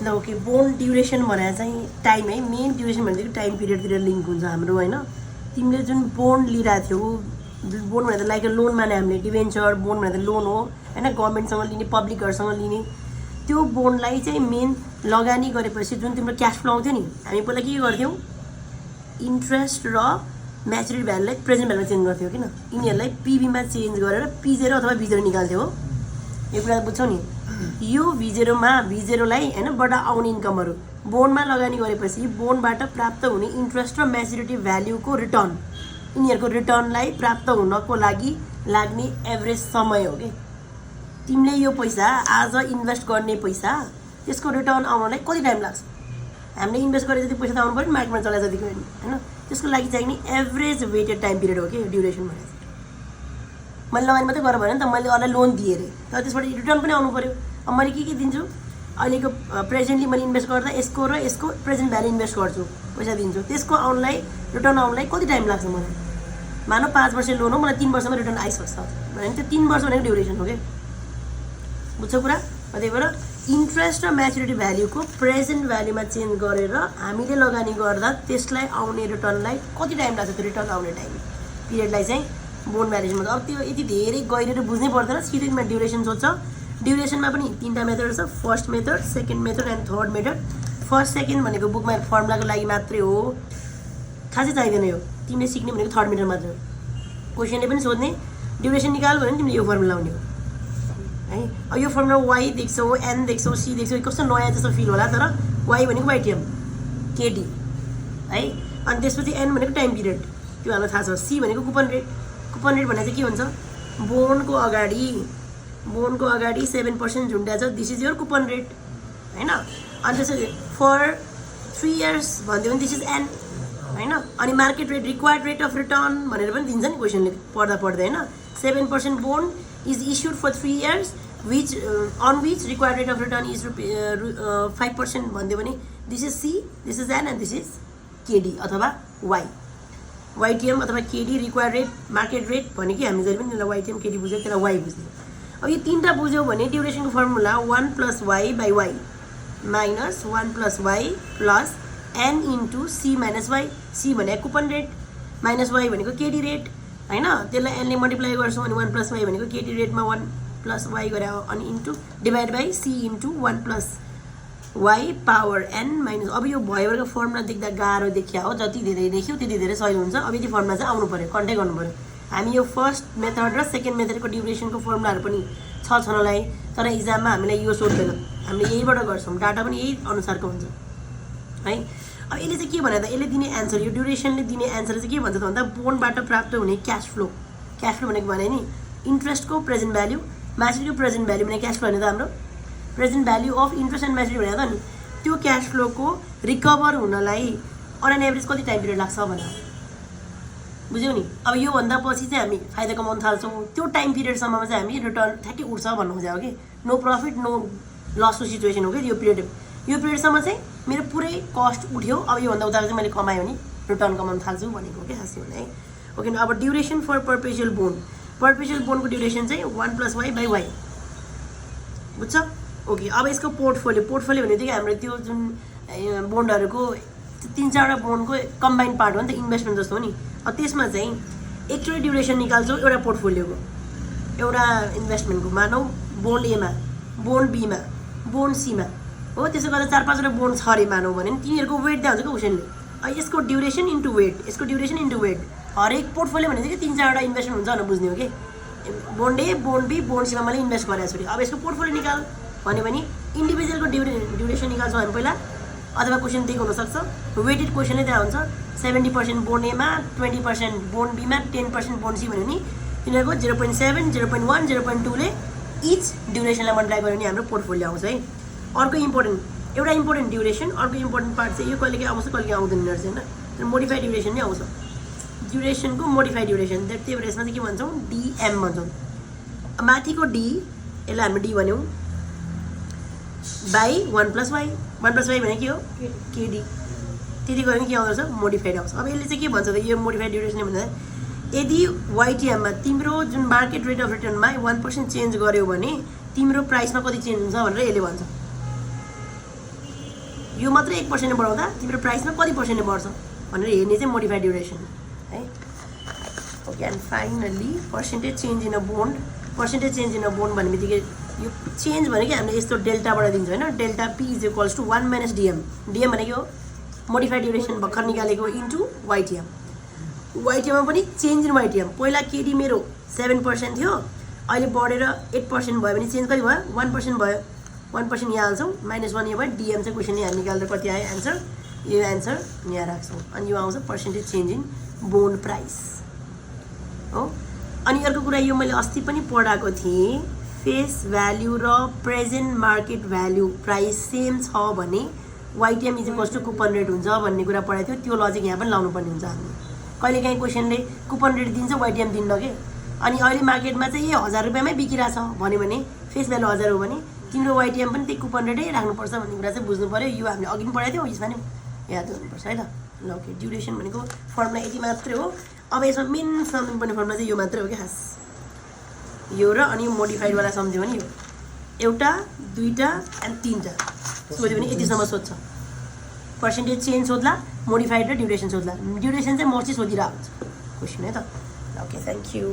ल okay bond duration भनेर चाहिँ टाइम है मेन ड्युरेसन भनेको टाइम पिरियडतिर लिङ्क हुन्छ हाम्रो होइन तिमीले जुन बोन्ड लिइरहेको थियौ बोन्ड भनेर लाइक लोन माने हामीले डिभेन्चर बोन्ड भनेर लोन हो होइन गभर्मेन्टसँग लिने पब्लिकहरूसँग लिने त्यो बोन्डलाई चाहिँ मेन लगानी गरेपछि जुन तिम्रो क्यास फ्लो आउँथ्यो नि हामी पहिला के गर्थ्यौँ इन्ट्रेस्ट र म्याचुरिटी भ्यालुलाई प्रेजेन्ट भ्यालुमा चेन्ज गर्थ्यो किन यिनीहरूलाई पिबीमा चेन्ज गरेर पी0 अथवा V0 निकाल्थ्यो हो यो कुरा बुझ्छौ नि यो V0मा V0लाई होइन बाट आउने इन्कमहरू बोन्डमा लगानी गरेपछि बोन्डबाट प्राप्त हुने इन्ट्रेस्ट र म्याचुरिटी भ्याल्युको रिटर्न यिनीहरूको रिटर्नलाई प्राप्त हुनको लागि लाग्ने एभरेज समय हो कि तिमीले यो पैसा आज इन्भेस्ट गर्ने पैसा त्यसको रिटर्न आउनलाई कति टाइम लाग्छ हामीले इन्भेस्ट गरे जति पैसा त आउनु पऱ्यो मार्केटमा चलाए जतिको होइन त्यसको लागि चाहिने एभरेज वेटेड टाइम पिरियड हो कि ड्युरेसन भनेर मैले लगानी मात्रै गरेँ भने नि त मैले अरूलाई लोन दिएँ अरे तर त्यसबाट रिटर्न पनि आउनु पऱ्यो अब मैले के दिन्छु अहिलेको प्रेजेन्टली मैले इन्भेस्ट गर्दा यसको र यसको प्रेजेन्ट भ्याल्यु इन्भेस्ट गर्छु पैसा दिन्छु त्यसको आउनलाई रिटर्न आउनलाई कति टाइम लाग्छ मलाई मानव 5 वर्ष लोन हो मलाई 3 वर्षमा रिटर्न आइसक्छ भने त्यो 3 वर्ष भनेको ड्युरेसन हो कि बुझ्छौ कुरा त्यही भएर इन्ट्रेस्ट र म्याचुरिटी भ्याल्युको प्रेजेन्ट भ्याल्युमा चेन्ज गरेर हामीले लगानी गर्दा त्यसलाई आउने रिटर्नलाई कति टाइम लाग्छ त्यो रिटर्न आउने टाइम पिरियडलाई चाहिँ बोन्ड भ्याल्युसनमा अब त्यो यति धेरै गहिरो बुझ्नै पर्दैन सिधैमा ड्युरेसन सोध्छ ड्युरेसनमा पनि 3टा मेथड छ first method second method and third method first second भनेको बुकमा फर्मुलाको लागि मात्रै हो खासै चाहिँदैन यो तिमीले सिक्ने भनेको थर्ड मेथड मात्र हो क्वेसनले पनि सोध्ने ड्युरेसन निकाल भने तिमीले यो फर्मुला आउने हो है अब यो फर्मुला वाई देख्छौ एन देख्छौ सी देख्छौ कस्तो नयाँ जस्तो फिल होला तर वाई भनेको वाइटिएम केडी है अनि त्यसपछि एन भनेको टाइम पिरियड त्यो हामीलाई थाहा छ सी भनेको कुपन रेट भनेर चाहिँ के हुन्छ बोन्डको अगाडि 7% झुन्ड्या छ this is your coupon rate होइन अनि त्यसपछि फर 3 इयर्स भन्यो भने दिस इज एन होइन अनि market rate required rate of return भनेर पनि दिन्छ नि क्वेसनले पढ्दा होइन 7% bond is issued for 3 years on which required rate of return is 5% भन्यो भने this is C this is N and this is KD अथवा वाई वाइटिएम अथवा KD required rate market rate भने कि हामी जहिले पनि त्यसलाई वाइटिएम केडी बुझ्यो त्यसलाई वाई बुझ्यो अब यो 3टा बुझ्यौ भने ड्युरेसनको formula 1 + y / y minus 1 + y plus n into C minus Y C भनेको कुपन रेट माइनस वाई भनेको केडी रेट होइन त्यसलाई एनले मल्टिप्लाई गर्छौँ अनि 1 + y भनेको केडी रेटमा 1 + y गरे अनि into divide by C into 1 + y power n minus अब यो भयोको फर्मुला देख्दा गाह्रो देखिया हो जति धेरै देख्यौ त्यति धेरै सही हुन्छ अब यति फर्मुला चाहिँ आउनु पऱ्यो कन्ट्याक्ट गर्नु पऱ्यो हामी यो फर्स्ट मेथड र सेकेन्ड मेथडको ड्युरेसनको फर्मुलाहरू पनि छ छनलाई तर इक्जाममा हामीलाई यो सोध्दैन हामीले यहीबाट गर्छौँ डाटा पनि यही अनुसारको हुन्छ है अब यसले चाहिँ के भने त यसले दिने एन्सर यो ड्युरेसनले दिने एन्सर चाहिँ के भन्छ त भन्दा बोन्डबाट प्राप्त हुने क्यास फ्लो भनेको भने नि इन्ट्रेस्टको प्रेजेन्ट भ्याल्यु म्याचुरिटीको प्रेजेन्ट भ्याल्यु भने क्यास फ्लो होइन त हाम्रो present value of interest and maturity भनेर त नि त्यो क्यास फ्लोको रिकभर हुनलाई अन एन एभरेज कति टाइम पिरियड लाग्छ भनेर बुझ्यौ नि अब योभन्दा पछि चाहिँ हामी फाइदा कमाउन थाल्छौँ त्यो टाइम पिरियडसम्ममा चाहिँ हामी रिटर्न ठ्याक्कै उठ्छ भन्नु खोजेको कि नो प्रफिट नो लसको सिचुएसन हो कि यो पिरियडसम्म चाहिँ मेरो पुरै कस्ट उठ्यो अब योभन्दा उता चाहिँ मैले कमाएँ भने रिटर्न कमाउन थाल्छु भनेको हो कि खासै भने है ओके अब ड्युरेसन फर पर्पेचुअल बोन्डको ड्युरेसन चाहिँ 1 + y / y बुझ्छ ओके अब यसको पोर्टफोलियो भने चाहिँ हाम्रो त्यो जुन बोन्डहरूको 3-4वटा बोन्डको कम्बाइन्ड पार्ट हो नि त इन्भेस्टमेन्ट जस्तो हो नि अब त्यसमा चाहिँ एकचोटि ड्युरेसन निकाल्छौँ एउटा पोर्टफोलियोको एउटा इन्भेस्टमेन्टको मानौ बोन्ड एमा बोन्ड बीमा बोन्ड सीमा हो त्यसो गर्दा 4-5वटा बोन्ड छ अरे मानौ भने तिनीहरूको वेट दिएको हुन्छ कि क्वेसनले यसको ड्युरेसन इन्टु वेट हरेक पोर्टफोलियो भने चाहिँ 3-4वटा इन्भेस्टमेन्ट हुन्छ भनेर बुझ्ने हो कि bond A bond B bond सीमा मैले इन्भेस्ट गरेको छु अब यसको पोर्टफोलियो निकाल भन्यो भने इन्डिभिजुअलको ड्युरेसन निकाल्छौँ हामी पहिला अथवा क्वेसन त्यही हुनसक्छ वेटेड क्वेसनले त्यहाँ हुन्छ 70% बोन्ड एमा 20% बोन्ड बीमा 10% बोन्ड सी भन्यो नि तिनीहरूको 0.7 0.1 0.2ले इच ड्युरेसनलाई मल्टिप्लाई गर्यो भने हाम्रो पोर्टफोलियो आउँछ है अर्को एउटा इम्पोर्टेन्ट ड्युरेसन अर्को इम्पोर्टेन्ट पार्ट चाहिँ यो कहिलेकाहीँ आउँछ कहिलेकाहीँ आउँदैन रहेछ होइन मोडिफाइड ड्युरेसन नै आउँछ ड्युरेसनको मोडिफाइड ड्युरेसन त्यही भएर यसमा चाहिँ के भन्छौँ डिएम भन्छौँ माथिको डी यसलाई हामी डी भन्यौँ बाई 1 + y 1 + y भने के हो केडी त्यति गऱ्यो भने के आउँदो रहेछ मोडिफाइड आउँछ अब यसले चाहिँ के भन्छ त यो मोडिफाइड ड्युरेसन भन्दा यदि वाइटिएममा तिम्रो जुन मार्केट रेट अफ रिटर्नमा 1% चेन्ज गर्यो भने तिम्रो प्राइसमा कति चेन्ज हुन्छ भनेर यसले भन्छ यो मात्र 1% बढाउँदा तिम्रो प्राइसमा कति पर्सेन्टले बढ्छ भनेर हेर्ने चाहिँ मोडिफाइड ड्युरेसन है। Okay and finally percentage change in a bond. Percentage change in a bond भन्ने बित्तिकै यो चेन्ज भनेको हामीले यस्तो डेल्टाबाट दिन्छ होइन। Delta P is equals to 1 minus DM. DM भनेको मोडिफाइड ड्युरेसन भर्खर निकालेको इन्टु वाइटिएम। वाइटिएममा पनि चेन्ज इन वाइटिएम। पहिला केडी मेरो 7% थियो, अहिले बढेर 8% भयो भने चेन्ज कति भयो 1% भयो। 1% यहाँ हाल्छौँ, -1 यो भयो। डिएम चाहिँ क्वेसन यहाँ निकाल्दा कति आयो एन्सर, यो एन्सर यहाँ राख्छौँ अनि यो आउँछ percentage change in bond price हो। अनि अर्को कुरा यो मैले अस्ति पनि पढाएको थिएँ, फेस भ्याल्यु र present market value price same छ भने YTM is equals to coupon rate हुन्छ भन्ने कुरा पढाएको थियो। त्यो लजिक यहाँ पनि लाउनु पर्ने हुन्छ हामीले। कहिलेकाहीँ क्वेसनले कुपन रेट दिन्छ वाइटिएम दिन्न के। अनि अहिले मार्केटमा चाहिँ यो 1000 रुपियाँमै बिकिरहेछ भन्यो भने फेस भ्यालु 1000 हो भने तिम्रो वाइटिएम पनि त्यही कुपन रेटै राख्नुपर्छ भन्ने कुरा चाहिँ बुझ्नु पऱ्यो। यो हामीले अघि पनि पढाएको थियौँ, यसमा नि याद गर्नुपर्छ है त। ल ओके, ड्युरेसन भनेको फर्मुला यति मात्रै हो। अब यसमा मेन सम्झनुपर्ने फर्मुला चाहिँ यो मात्रै हो कि खास, यो र अनि मोडिफाइडवाला सम्झ्यो भने यो एउटा, दुईवटा एन्ड तीनवटा सोध्यो भने यतिसम्म सोध्छ। पर्सेन्टेज चेन्ज सोध्ला, मोडिफाइड र ड्युरेसन सोध्ला। ड्युरेसन चाहिँ मोस्टली सोधिरहेको हुन्छ क्वेसन है त। Okay thank you.